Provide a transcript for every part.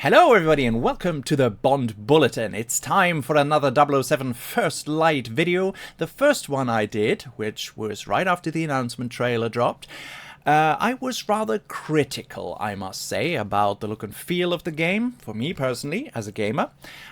Hello everybody and welcome to the Bond Bulletin. It's time for another 007 First Light video. The first one I did, which was right after the announcement trailer dropped, I was rather critical, I must say, about the look and feel of the game, for me personally, as a gamer,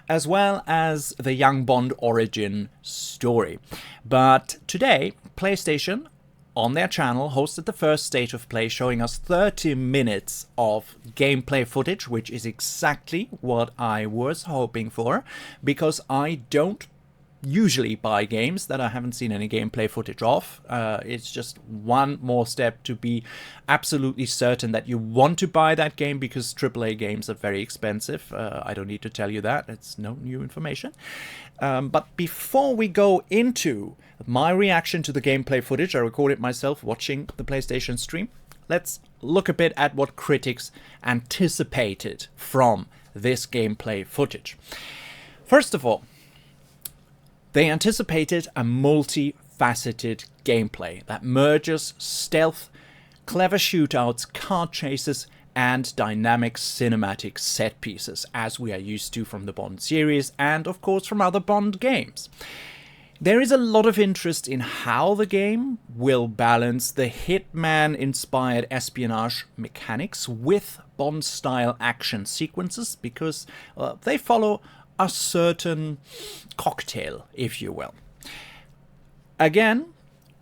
as well as the young Bond origin story. But today, PlayStation, on their channel, hosted the first State of Play, showing us 30 minutes of gameplay footage, which is exactly what I was hoping for, because I don't usually buy games that I haven't seen any gameplay footage of. It's just one more step to be absolutely certain that you want to buy that game, because AAA games are very expensive. I don't need to tell you that. It's no new information. But before we go into my reaction to the gameplay footage, I recorded myself watching the PlayStation stream. Let's look a bit at what critics anticipated from this gameplay footage. First of all, they anticipated a multifaceted gameplay that merges stealth, clever shootouts, car chases, and dynamic cinematic set pieces, as we are used to from the Bond series and, of course, from other Bond games. There is a lot of interest in how the game will balance the Hitman-inspired espionage mechanics with Bond-style action sequences, because they follow a certain cocktail, if you will. Again,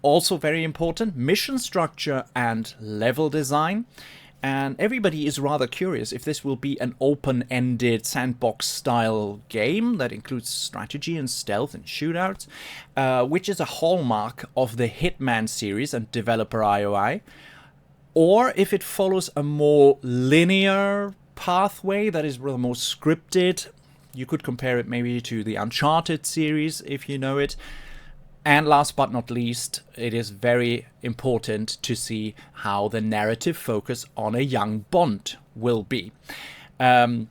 also very important, mission structure and level design. And everybody is rather curious if this will be an open-ended sandbox-style game that includes strategy and stealth and shootouts, which is a hallmark of the Hitman series and developer IOI, or if it follows a more linear pathway that is rather more scripted. You could compare it maybe to the Uncharted series, if you know it. And last but not least, it is very important to see how the narrative focus on a young Bond will be. It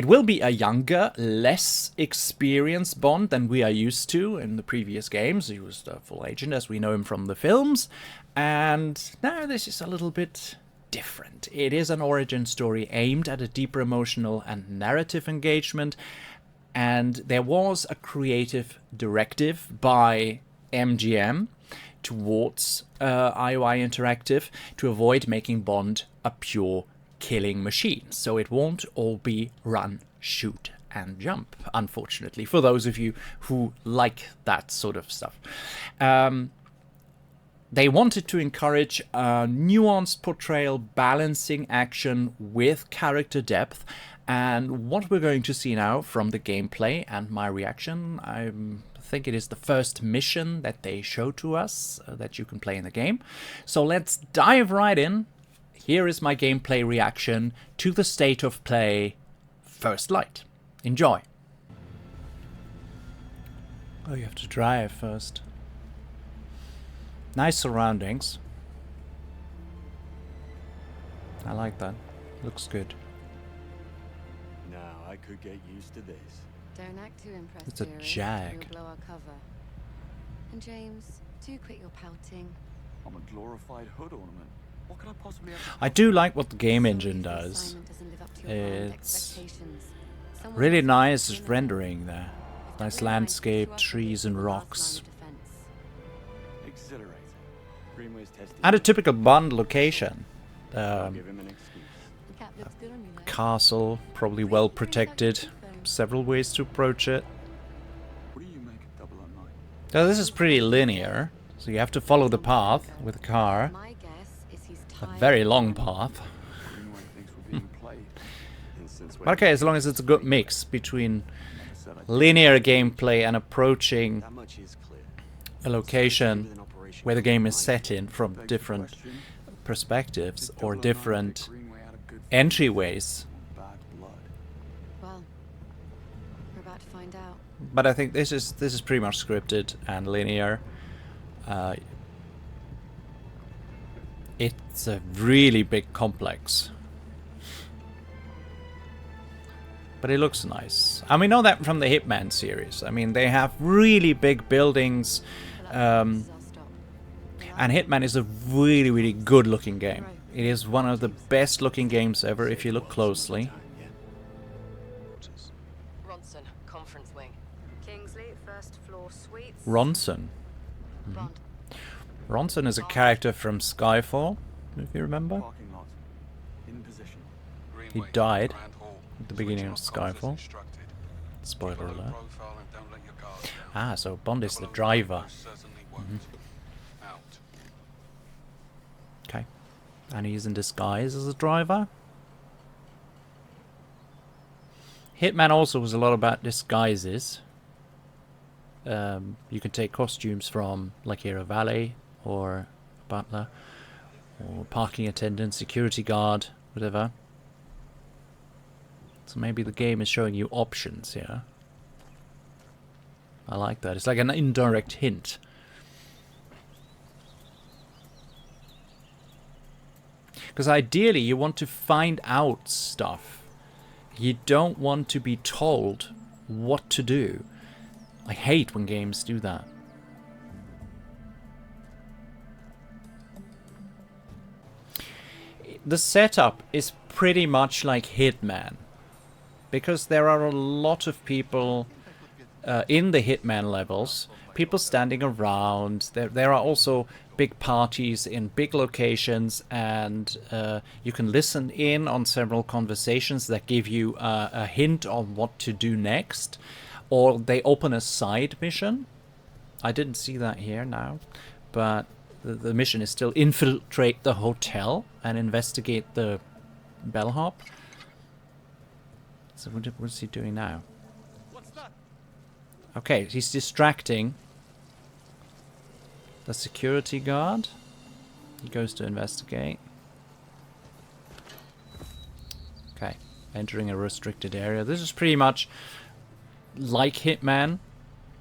will be a younger, less experienced Bond than we are used to in the previous games. He was the full agent as we know him from the films. And now this is a little bit different. It is an origin story aimed at a deeper emotional and narrative engagement. And there was a creative directive by MGM towards IOI Interactive to avoid making Bond a pure killing machine. So it won't all be run, shoot, and jump, unfortunately, for those of you who like that sort of stuff. They wanted to encourage a nuanced portrayal, balancing action with character depth. And what we're going to see now from the gameplay and my reaction, I think it is the first mission that they show to us that you can play in the game. So let's dive right in. Here is my gameplay reaction to the State of Play First Light. Enjoy. Oh, you have to drive first. Nice surroundings. I like that. Looks good. I could get used to this. Don't act too impressed. It's a Jag. You'll blow our cover. And James, do quit your pouting. I'm a glorified hood ornament. What could I possibly have? I do like what the game engine does. It's really nice rendering there. Nice landscape, trees and rocks. And a typical Bond location. Castle, probably well protected. Several ways to approach it. Now this is pretty linear, so you have to follow the path with a car. A very long path. But okay, as long as it's a good mix between linear gameplay and approaching a location where the game is set in from different perspectives or different entryways. Well, we're about to find out. But I think this is pretty much scripted and linear. It's a really big complex, but it looks nice. And we know that from the Hitman series. I mean, they have really big buildings, and Hitman is a really, really good looking game. It is one of the best looking games ever if you look closely. First floor suites. Ronson. Bond. Ronson is a character from Skyfall, if you remember. Parking lot. In position. He died at the beginning of Skyfall. Spoiler alert. Ah, so Bond is the driver. Okay. And he's in disguise as a driver. Hitman also was a lot about disguises. You can take costumes from, like here, a valet or butler or parking attendant, security guard, whatever. So maybe the game is showing you options here. I like that. It's like an indirect hint. Because ideally you want to find out stuff. You don't want to be told what to do. I hate when games do that. The setup is pretty much like Hitman. Because there are a lot of people in the Hitman levels. People standing around. There are also big parties in big locations, and you can listen in on several conversations that give you a hint on what to do next. Or they open a side mission. I didn't see that here now, but the mission is still infiltrate the hotel and investigate the bellhop. So what's he doing now? Okay, he's distracting the security guard. He goes to investigate. Okay, entering a restricted area. This is pretty much like Hitman.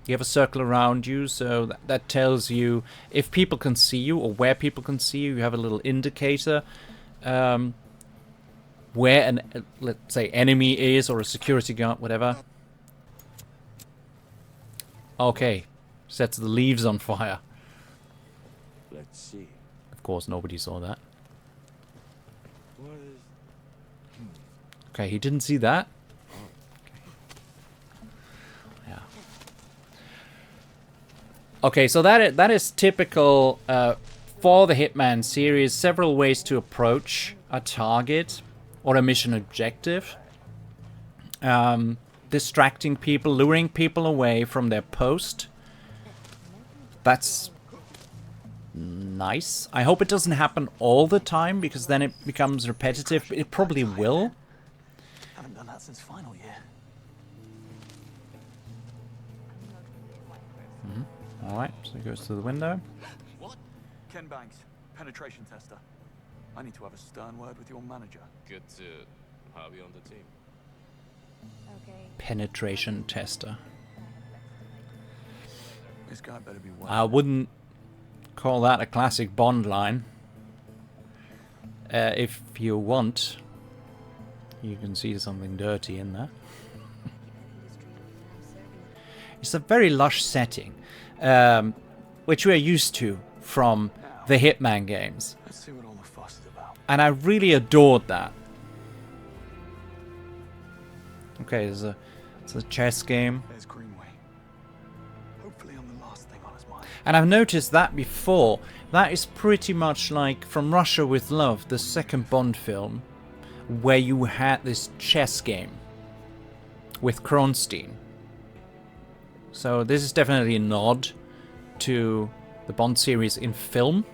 You have a circle around you, so that tells you if people can see you or where people can see you. You have a little indicator where an, let's say, enemy is, or a security guard, whatever. Okay, sets the leaves on fire. Let's see. Of course, nobody saw that. What is... Okay, he didn't see that. Yeah. Okay, so that is typical for the Hitman series. Several ways to approach a target or a mission objective. Distracting people, luring people away from their post. That's nice. I hope it doesn't happen all the time, because then it becomes repetitive. But it probably will. Haven't done that since final year. Alright, so he goes to the window. What? Ken Banks, penetration tester. I need to have a stern word with your manager. Good to have you on the team. Okay. Penetration tester. This guy better be I wouldn't call that a classic Bond line. If you want, you can see something dirty in there. It's a very lush setting, which we're used to from the Hitman games. Let's see what all the fuss is about. And I really adored that. Okay, it's a chess game. There's Greenway. Hopefully I'm the last thing on his mind. And I've noticed that before. That is pretty much like From Russia with Love, the second Bond film, where you had this chess game with Kronstein. So this is definitely a nod to the Bond series in film.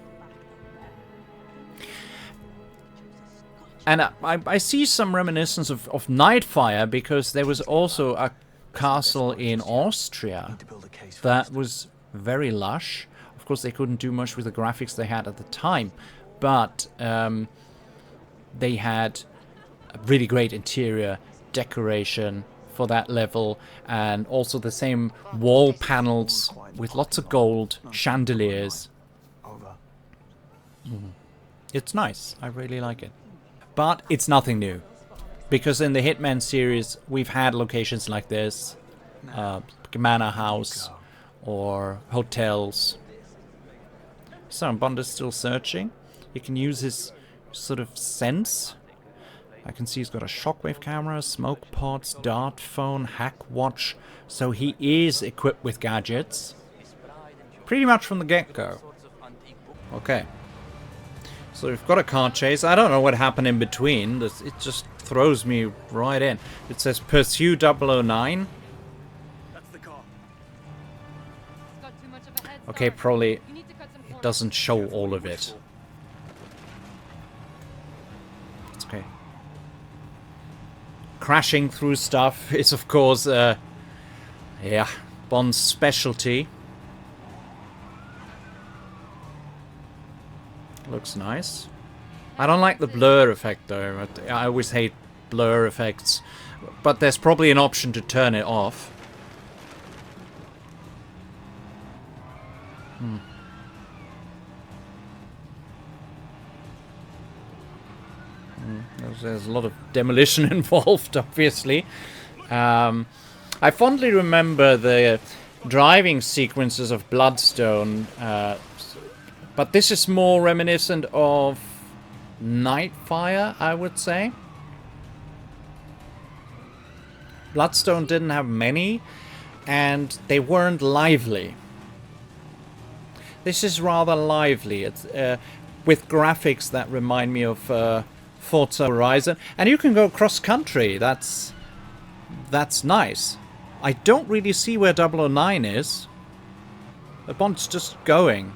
And I see some reminiscence of Nightfire, because there was also a castle in Austria that was very lush. Of course, they couldn't do much with the graphics they had at the time, but they had a really great interior decoration for that level, and also the same wall panels with lots of gold, chandeliers. Over. It's nice. I really like it. But it's nothing new, because in the Hitman series we've had locations like this, manor house or hotels. So Bond is still searching. You can use his sort of sense I can see he's got a shockwave camera, smoke pods, dart phone, hack watch. So he is equipped with gadgets. Pretty much from the get-go. Okay. So we've got a car chase. I don't know what happened in between. It just throws me right in. It says pursue 009. That's the car. Okay, probably it doesn't show all of it. It's okay. Crashing through stuff is, of course, yeah, Bond's specialty. Looks nice. I don't like the blur effect, though. I always hate blur effects. But there's probably an option to turn it off. There's a lot of demolition involved, obviously. I fondly remember the driving sequences of Bloodstone, but this is more reminiscent of Nightfire, I would say. Bloodstone didn't have many, and they weren't lively. This is rather lively. It's with graphics that remind me of Forza Horizon, and you can go cross country. That's nice. I don't really see where 009 is. The Bond's just going.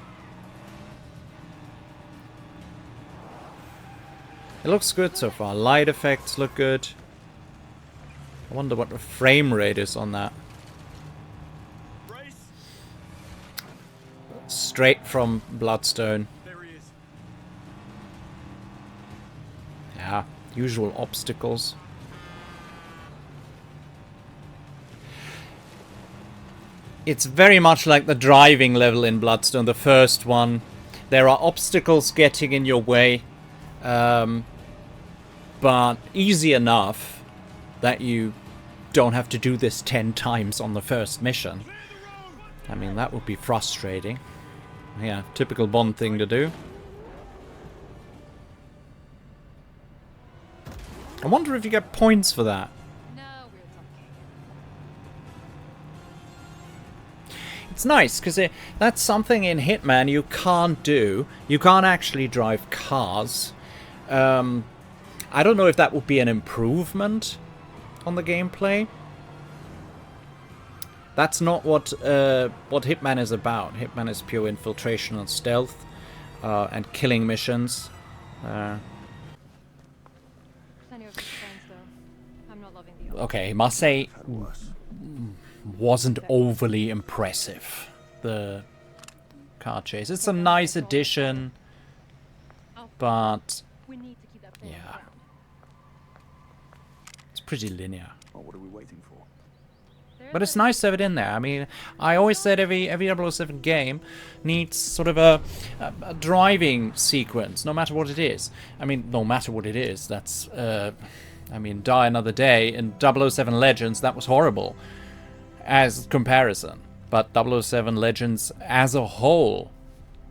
It looks good so far. Light effects look good. I wonder what the frame rate is on that. Straight from Bloodstone. There he is. Yeah, usual obstacles. It's very much like the driving level in Bloodstone, the first one. There are obstacles getting in your way, but easy enough that you don't have to do this 10 times on the first mission. I mean, that would be frustrating. Yeah, typical Bond thing to do. I wonder if you get points for that. It's nice, because that's something in Hitman you can't do. You can't actually drive cars. I don't know if that would be an improvement on the gameplay. That's not what Hitman is about. Hitman is pure infiltration and stealth, and killing missions. Okay, I must say, wasn't overly impressive, the car chase. It's a nice addition, but yeah, it's pretty linear. Oh, what are we waiting for? But it's nice to have it in there. I mean, I always said every 007 game needs sort of a driving sequence, no matter what it is. I mean, no matter what it is, that's, I mean, Die Another Day in 007 Legends, that was horrible as comparison. But 007 Legends as a whole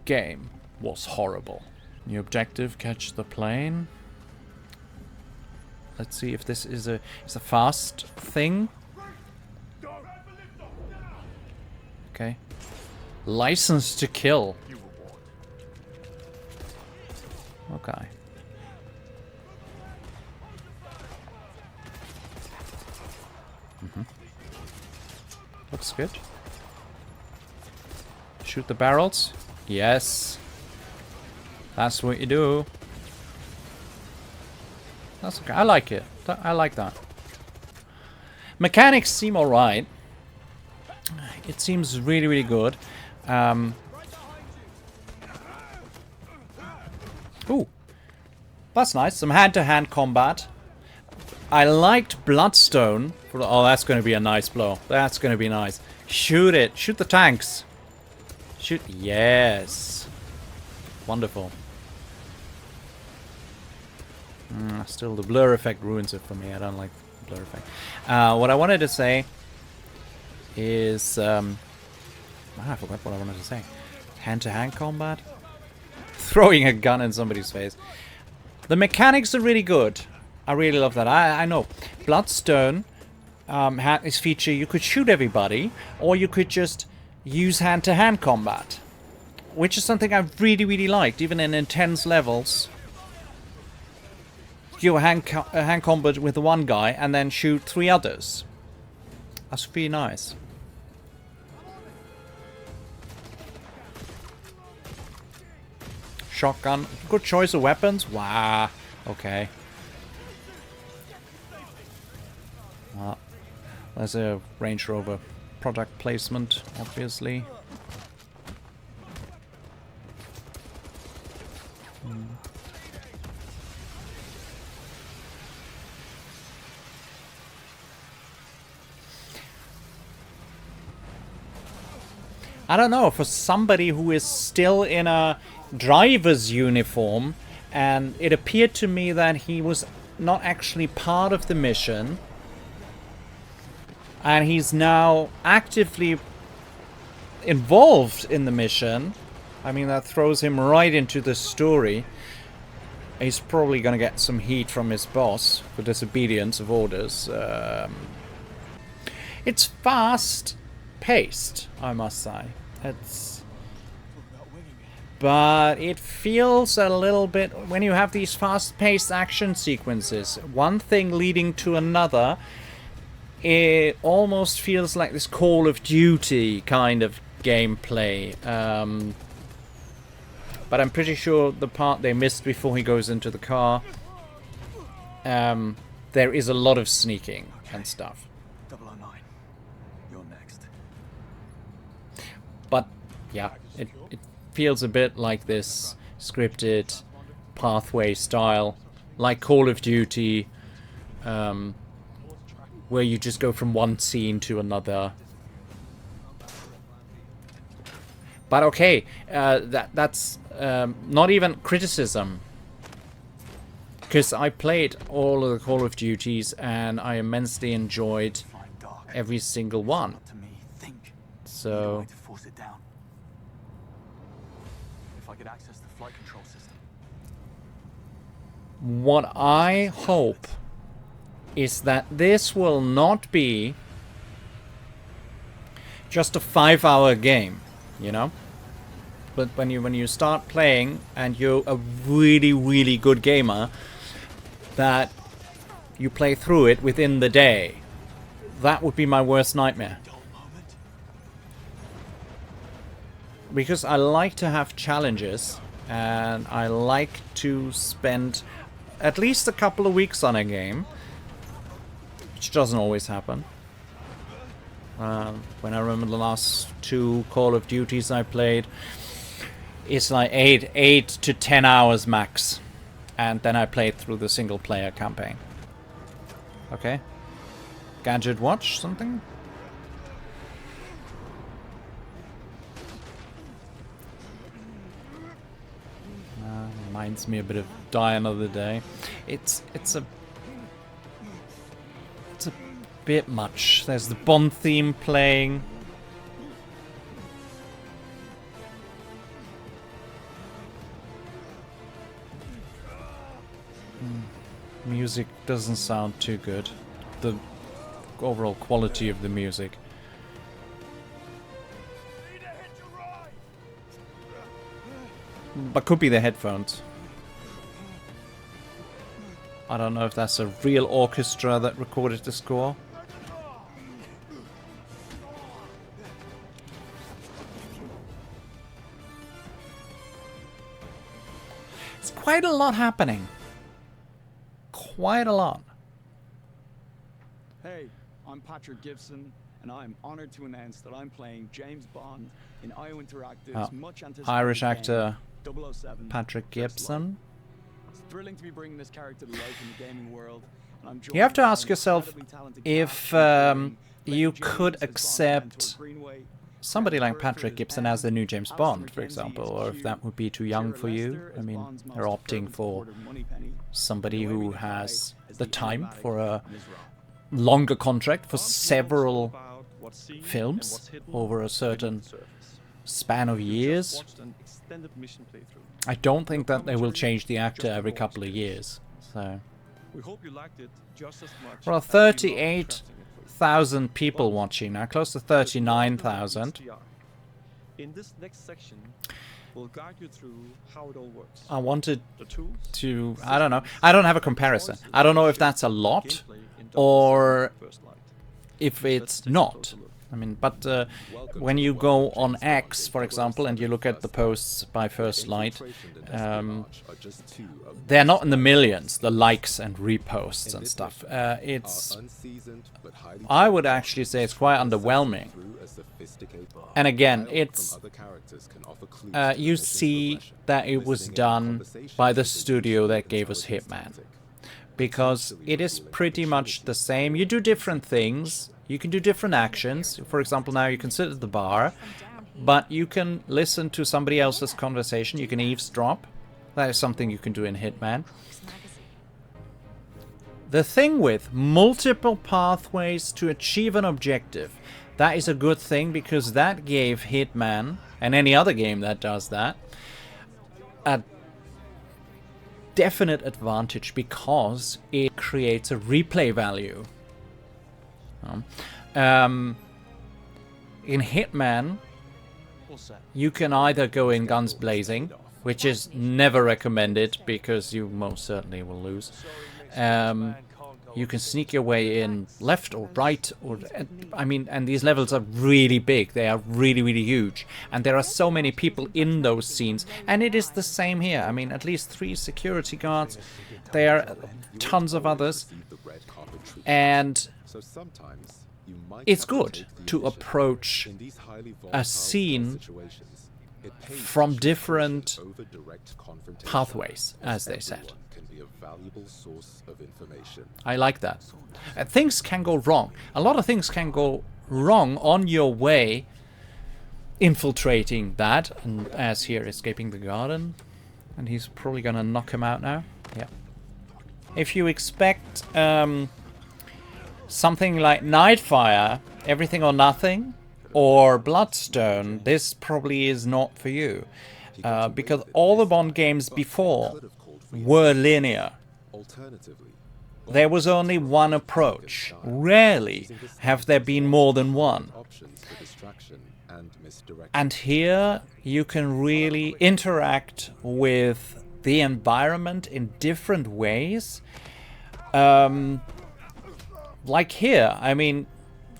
game was horrible. New objective, catch the plane. Let's see if this is a fast thing. Okay. License to kill. Okay. Looks good. Shoot the barrels. Yes. That's what you do. That's okay. I like it. I like that. Mechanics seem alright. It seems really, really good. Ooh. That's nice. Some hand-to-hand combat. I liked Bloodstone. Oh, that's going to be a nice blow. That's going to be nice. Shoot it. Shoot the tanks. Shoot. Yes. Wonderful. Still, the blur effect ruins it for me. I don't like the blur effect. What I wanted to say is... I forgot what I wanted to say. Hand-to-hand combat? Throwing a gun in somebody's face. The mechanics are really good. I really love that. I know. Bloodstone had this feature, you could shoot everybody, or you could just use hand-to-hand combat. Which is something I really, really liked, even in intense levels. You hand combat with one guy and then shoot 3 others. That's pretty nice. Shotgun. Good choice of weapons. Wow. Okay. There's a Range Rover product placement, obviously. I don't know, for somebody who is still in a driver's uniform, and it appeared to me that he was not actually part of the mission, and he's now actively involved in the mission. I mean, that throws him right into the story. He's probably going to get some heat from his boss for disobedience of orders. It's fast-paced, I must say. But it feels a little bit, when you have these fast-paced action sequences, one thing leading to another, it almost feels like this Call of Duty kind of gameplay. But I'm pretty sure the part they missed before he goes into the car, there is a lot of sneaking and stuff. 009. You're next. But yeah, it feels a bit like this scripted pathway style, like Call of Duty, where you just go from one scene to another. But okay, that's not even criticism, because I played all of the Call of Duties and I immensely enjoyed every single one. So if I could access the flight control system. What I hope is that this will not be just a 5-hour game, you know? But when you start playing and you're a really, really good gamer, that you play through it within the day. That would be my worst nightmare. Because I like to have challenges, and I like to spend at least a couple of weeks on a game, which doesn't always happen. When I remember the last 2 Call of Duties I played, it's like 8 to 10 hours max, and then I played through the single player campaign. Okay, gadget watch something. Reminds me a bit of Die Another Day. It's a bit much. There's the Bond theme playing. Music doesn't sound too good. The overall quality of the music. But could be the headphones. I don't know if that's a real orchestra that recorded the score. It's quite a lot happening. Quite a lot. Hey, I'm Patrick Gibson, and I'm honored to announce that I'm playing James Bond in IO Interactive's much anticipated Irish actor game, 007 Patrick Gibson. It's thrilling to be bringing this character to life in the gaming world. And I'm You have to joined by ask an yourself incredibly talented if cast, including you letting could James as Bond accept mentor Greenway, somebody like Christopher Patrick Eccleston Gibson as the new James Alistair Bond, for McKenzie example, as or if Q, that would be too young Keira for you. Lester I as mean, Bond's they're most opting fervent for supporter, Moneypenny, somebody and who Noemi has Mackay as the the time enigmatic for a Ms. Rock. longer contract for several films over a certain span of years. I don't think that they will change the actor every couple of years. So We hope you liked it just as much. Well, as we loved crafting it for you. 38,000 people watching now, close to 39,000. In this next section, we'll guide you through how it all works. I wanted The tools, to, I don't know, I don't have a comparison. I don't know if that's a lot gameplay in or 007 First Light. if Let's it's take a not. closer look. I mean, but when you go on X, for example, and you look at the posts by First Light, they're not in the millions, the likes and reposts and stuff. I would actually say it's quite underwhelming. And again, it's you see that it was done by the studio that gave us Hitman, because it is pretty much the same. You do different things. You can do different actions. For example, now you can sit at the bar, but you can listen to somebody else's conversation. You can eavesdrop. That is something you can do in Hitman. The thing with multiple pathways to achieve an objective, that is a good thing, because that gave Hitman, and any other game that does that, a definite advantage, because it creates a replay value. In Hitman, you can either go in guns blazing, which is never recommended because you most certainly will lose. You can sneak your way in left or right, or I mean, and these levels are really big. They are really, really huge, and there are so many people in those scenes. And it is the same here. I mean, at least 3 security guards. There are tons of others, and it's good to approach a scene from different pathways, as they said. I like that. Things can go wrong. A lot of things can go wrong on your way infiltrating that, and as here, escaping the garden. And he's probably gonna knock him out now. Yeah. If you expect something like Nightfire, Everything or Nothing, or Bloodstone, this probably is not for you. Because all the Bond games before were linear. There was only one approach. Rarely have there been more than one. And here you can really interact with the environment in different ways. Like here, I mean,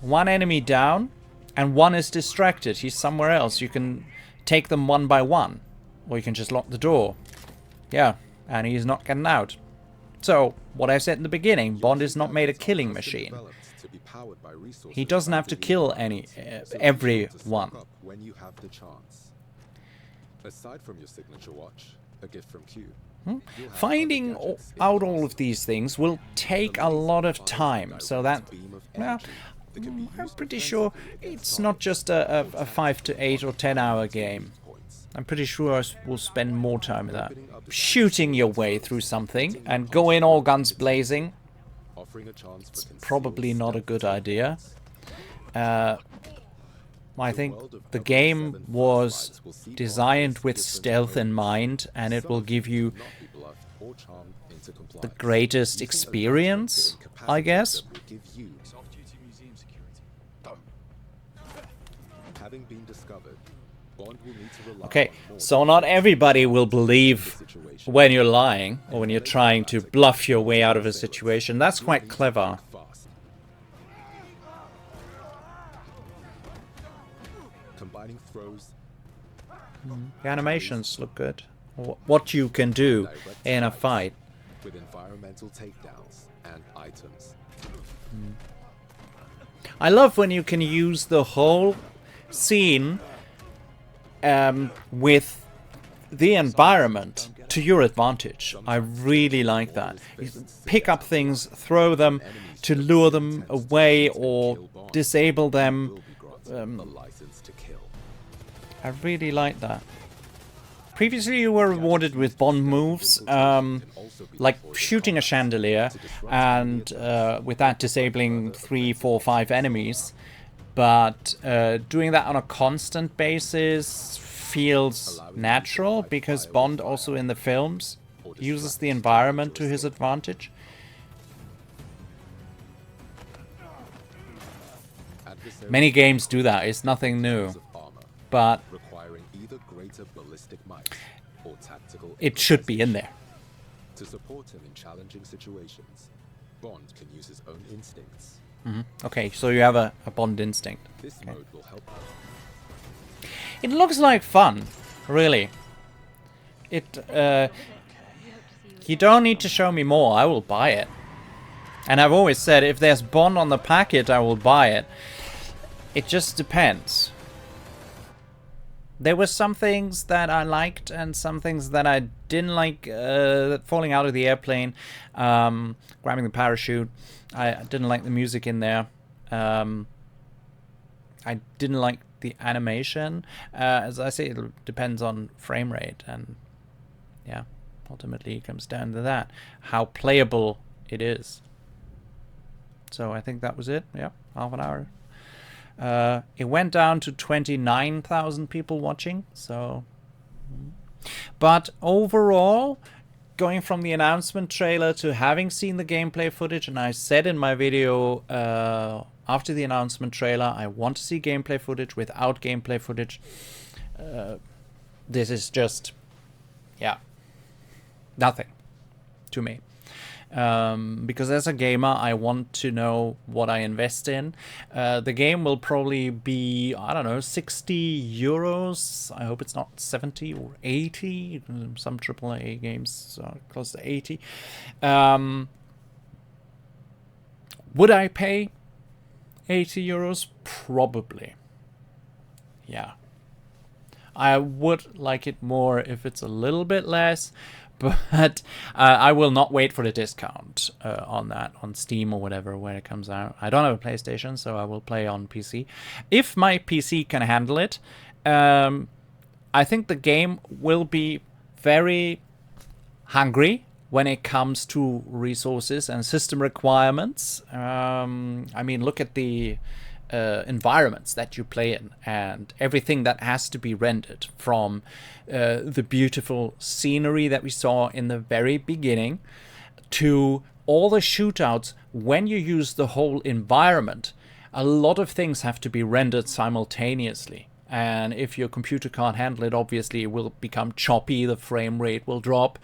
one enemy down and one is distracted. He's somewhere else. You can take them one by one, or you can just lock the door. Yeah, and he's not getting out. So, what I said in the beginning, Bond is not made a killing machine. He doesn't have to kill everyone. Aside from your signature watch, a gift from Q. Finding out all of these things will take a lot of time, so that, well, I'm pretty sure it's not just a 5 to 8 or 10 hour game. I'm pretty sure we'll spend more time with that. Shooting your way through something and go in all guns blazing, it's probably not a good idea. I think the game was designed with stealth in mind, and it will give you the greatest experience, I guess. Okay, so not everybody will believe when you're lying, or when you're trying to bluff your way out of a situation. That's quite clever. The animations look good. What you can do in a fight. With environmental takedowns and items. I love when you can use the whole scene with the environment to your advantage. I really like that. You pick up things, throw them to lure them away or disable them. I really like that. Previously you were rewarded with Bond moves, like shooting a chandelier and with that disabling 3, 4, 5 enemies. But doing that on a constant basis feels natural, because Bond also in the films uses the environment to his advantage. Many games do that. It's nothing new. of armor, But requiring either greater ballistic might or tactical it should be in there. To support him in challenging situations, Bond can use his own instincts. Okay, so you have a Bond instinct. This mode will help. It looks like fun, really. You don't need to show me more. I will buy it. And I've always said, if there's Bond on the packet, I will buy it. It just depends. There were some things that I liked and some things that I didn't like. Falling out of the airplane, grabbing the parachute. I didn't like the music in there. I didn't like the animation. As I say, it depends on frame rate, and yeah, ultimately it comes down to that. How playable it is. So I think that was it. Yeah, half an hour. It went down to 29,000 people watching. So, but overall, going from the announcement trailer to having seen the gameplay footage, and I said in my video after the announcement trailer, I want to see gameplay footage. Without gameplay footage, this is just, yeah, nothing to me. Because as a gamer, I want to know what I invest in. The game will probably be, I don't know, 60 euros. I hope it's not 70 or 80. Some AAA games are close to 80. Would I pay 80 euros? Probably. Yeah. I would like it more if it's a little bit less. But I will not wait for the discount on that, on Steam or whatever, when it comes out. I don't have a PlayStation, so I will play on PC. If my PC can handle it, I think the game will be very hungry when it comes to resources and system requirements. I mean, look at the environments that you play in and everything that has to be rendered, from the beautiful scenery that we saw in the very beginning to all the shootouts. When you use the whole environment, a lot of things have to be rendered simultaneously, and if your computer can't handle it, obviously it will become choppy, the frame rate will drop,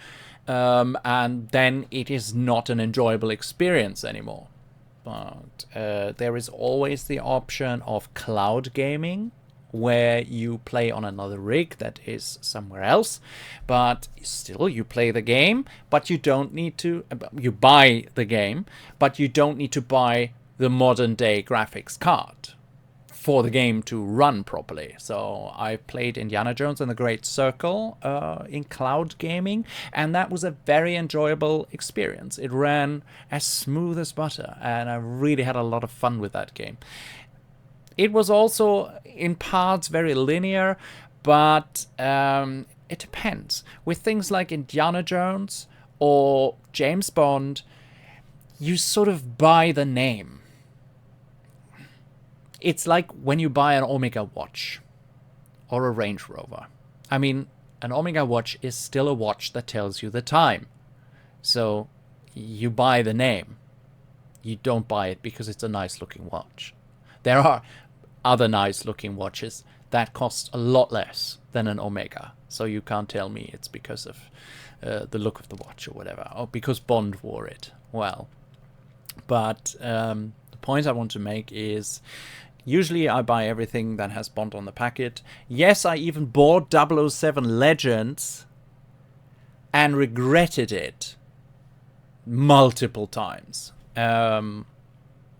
and then it is not an enjoyable experience anymore. But there is always the option of cloud gaming, where you play on another rig that is somewhere else, but still you play the game, but you don't need to, you buy the game, but you don't need to buy the modern day graphics card for the game to run properly. So I played Indiana Jones and the Great Circle in cloud gaming, and that was a very enjoyable experience. It ran as smooth as butter, and I really had a lot of fun with that game. It was also in parts very linear, but it depends. With things like Indiana Jones or James Bond, you sort of buy the name. It's like when you buy an Omega watch or a Range Rover. I mean, an Omega watch is still a watch that tells you the time. So you buy the name. You don't buy it because it's a nice looking watch. There are other nice looking watches that cost a lot less than an Omega. So you can't tell me it's because of the look of the watch or whatever, or because Bond wore it. Well, but the point I want to make is, usually I buy everything that has Bond on the packet. Yes, I even bought 007 Legends and regretted it multiple times. And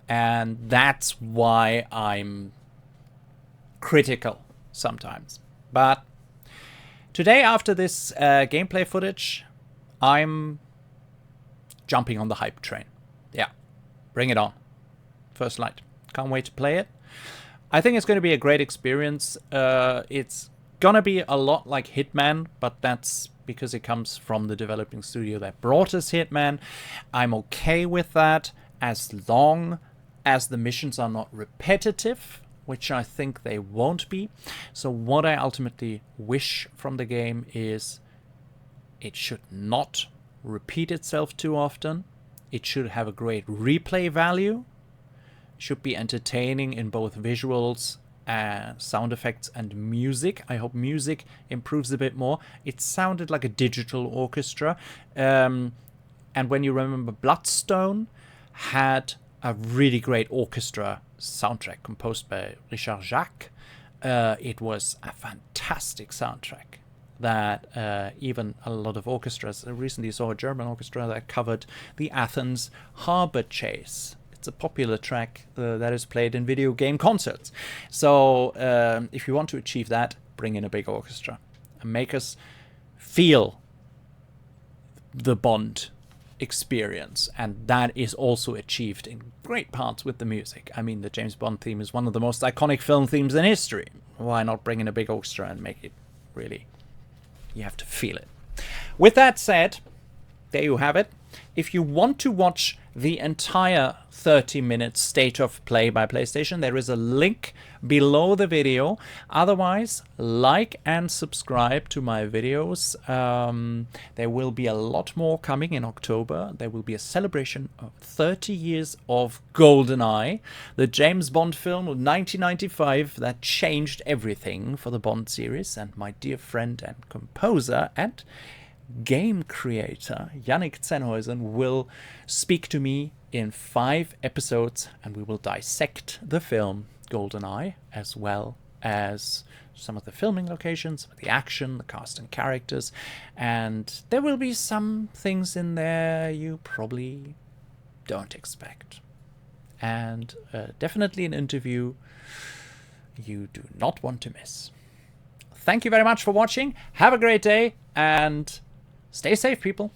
that's why I'm critical sometimes. But today, after this gameplay footage, I'm jumping on the hype train. Yeah, bring it on. First Light. Can't wait to play it. I think it's going to be a great experience. It's going to be a lot like Hitman, but that's because it comes from the developing studio that brought us Hitman. I'm okay with that as long as the missions are not repetitive, which I think they won't be. So what I ultimately wish from the game is it should not repeat itself too often. It should have a great replay value. should be entertaining in both visuals, sound effects, and music. I hope music improves a bit more. It sounded like a digital orchestra. And when you remember, Bloodstone had a really great orchestra soundtrack composed by Richard Jacques. It was a fantastic soundtrack that even a lot of orchestras. I recently saw a German orchestra that covered the Athens Harbor Chase. It's a popular track that is played in video game concerts. So if you want to achieve that, bring in a big orchestra and make us feel the Bond experience. And that is also achieved in great parts with the music. I mean, the James Bond theme is one of the most iconic film themes in history. Why not bring in a big orchestra and make it really... You have to feel it. With that said, there you have it. If you want to watch the entire 30-minute state of play by PlayStation, there is a link below the video. Otherwise, like and subscribe to my videos. There will be a lot more coming in October. There will be a celebration of 30 years of GoldenEye, the James Bond film of 1995 that changed everything for the Bond series. And my dear friend and composer and game creator Yannick Zenhuisen will speak to me in 5 episodes, and we will dissect the film GoldenEye, as well as some of the filming locations, the action, the cast and characters, and there will be some things in there you probably don't expect, and definitely an interview you do not want to miss. Thank you very much for watching. Have a great day, and stay safe, people.